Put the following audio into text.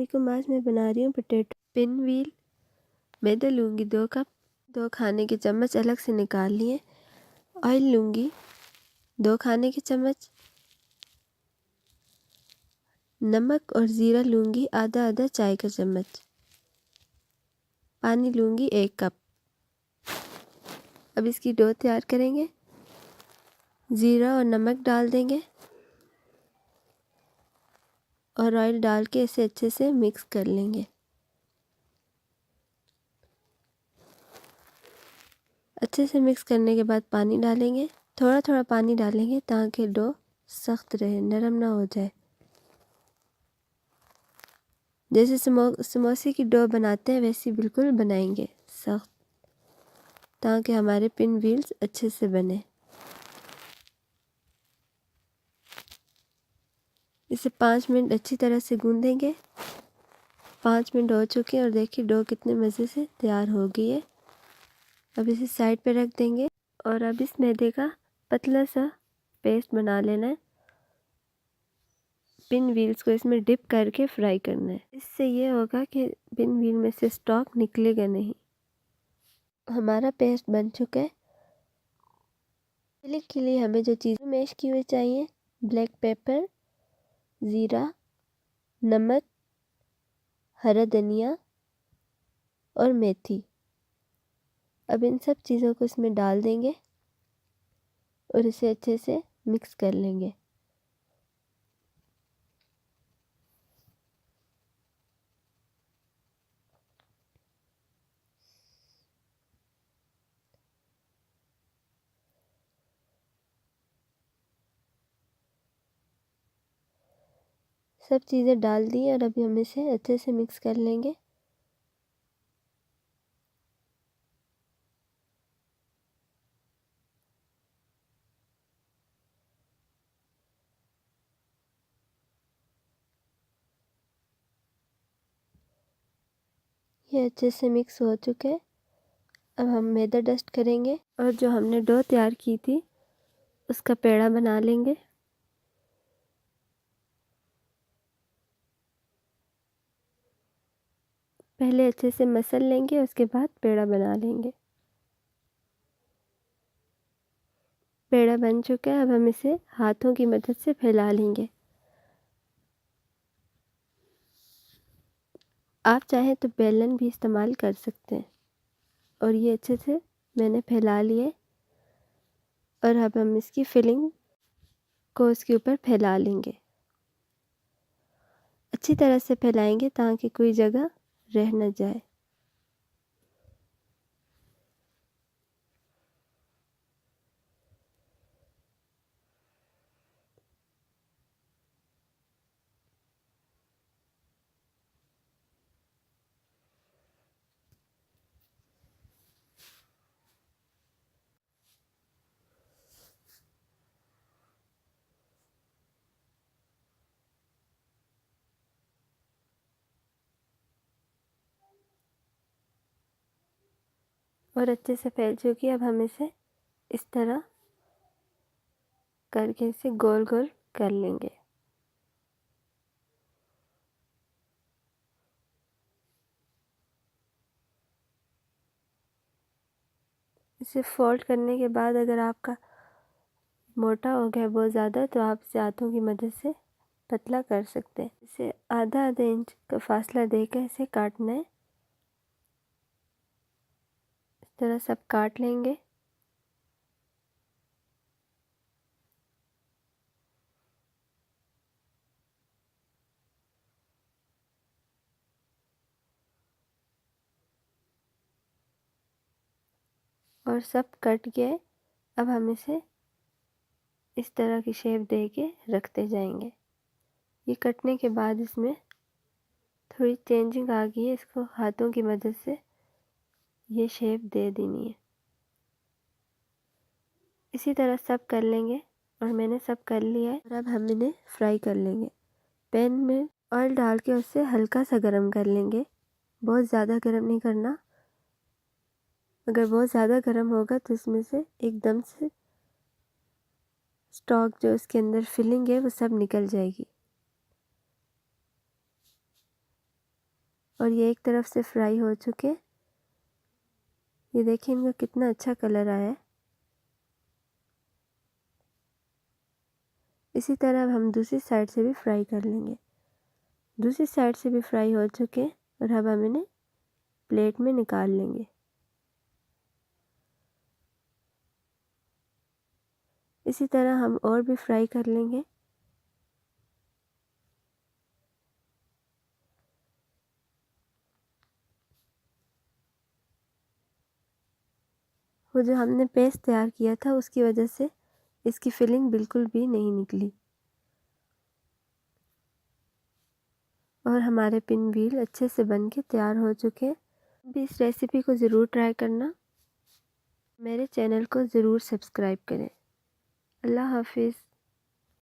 अस्सलामुअलैकुम। आज मैं बना रही हूँ पोटैटो पिन व्हील। मैदा लूँगी 2 कप, 2 खाने के चम्मच अलग से निकाल लिए। ऑयल लूँगी 2 खाने के चम्मच। नमक और ज़ीरा लूँगी आधा आधा चाय का चम्मच। पानी लूँगी 1 कप। अब इसकी डो तैयार करेंगे। ज़ीरा और नमक डाल देंगे और ऑयल डाल के इसे अच्छे से मिक्स कर लेंगे। अच्छे से मिक्स करने के बाद पानी डालेंगे। थोड़ा थोड़ा पानी डालेंगे ताकि डो सख्त रहे, नरम ना हो जाए। जैसे समोसे की डो बनाते हैं वैसी बिल्कुल बनाएंगे सख्त, ताकि हमारे पिन व्हील्स अच्छे से बने। इसे 5 मिनट अच्छी तरह से गूंदेंगे। 5 मिनट हो चुके हैं और देखिए डो कितने मज़े से तैयार हो गई है। अब इसे साइड पे रख देंगे और अब इस मैदे का पतला सा पेस्ट बना लेना है। पिन व्हील्स को इसमें डिप करके फ्राई करना है। इससे ये होगा कि पिन व्हील में से स्टॉक निकलेगा नहीं। हमारा पेस्ट बन चुका है। फिलिंग के लिए हमें जो चीज़ें मैश की हुई चाहिए, ब्लैक पेपर, ज़ीरा, नमक, हरा धनिया और मेथी। अब इन सब चीज़ों को इसमें डाल देंगे और इसे अच्छे से मिक्स कर लेंगे। सब चीज़ें डाल दी और अभी हम इसे अच्छे से मिक्स कर लेंगे। ये अच्छे से मिक्स हो चुके हैं। अब हम मैदा डस्ट करेंगे और जो हमने डो तैयार की थी उसका पेड़ा बना लेंगे। पहले अच्छे से मसल लेंगे, उसके बाद पेड़ा बना लेंगे। पेड़ा बन चुका है। अब हम इसे हाथों की मदद से फैला लेंगे। आप चाहें तो बेलन भी इस्तेमाल कर सकते हैं। और ये अच्छे से मैंने फैला लिए और अब हम इसकी फिलिंग को इसके ऊपर फैला लेंगे। अच्छी तरह से फैलाएंगे ताकि कोई जगह रह न जाए। और अच्छे से फैल चुकी है। अब हम इसे इस तरह करके इसे गोल गोल कर लेंगे। इसे फोल्ड करने के बाद अगर आपका मोटा हो गया बहुत ज़्यादा तो आप इसे हाथों की मदद से पतला कर सकते हैं। इसे आधा आधा इंच का फासला देकर इसे काटना है। इस तरह सब काट लेंगे। और सब कट गए। अब हम इसे इस तरह की शेप दे के रखते जाएंगे। ये कटने के बाद इसमें थोड़ी चेंजिंग आ गई है। इसको हाथों की मदद से ये शेप दे देनी है। इसी तरह सब कर लेंगे और मैंने सब कर लिया है। और अब हम इन्हें फ्राई कर लेंगे। पैन में ऑयल डाल के उससे हल्का सा गर्म कर लेंगे। बहुत ज़्यादा गर्म नहीं करना। अगर बहुत ज़्यादा गर्म होगा तो इसमें से एकदम से स्टॉक जो इसके अंदर फिलिंग है वो सब निकल जाएगी। और ये एक तरफ से फ्राई हो चुके। ये देखिए इनका कितना अच्छा कलर आया है। इसी तरह अब हम दूसरी साइड से भी फ्राई कर लेंगे। दूसरी साइड से भी फ्राई हो चुके और अब हम इन्हें प्लेट में निकाल लेंगे। इसी तरह हम और भी फ्राई कर लेंगे। वो जो हमने पेस्ट तैयार किया था उसकी वजह से इसकी फिलिंग बिल्कुल भी नहीं निकली और हमारे पिन व्हील अच्छे से बन के तैयार हो चुके हैं। भी इस रेसिपी को ज़रूर ट्राई करना। मेरे चैनल को ज़रूर सब्सक्राइब करें। अल्लाह हाफिज़।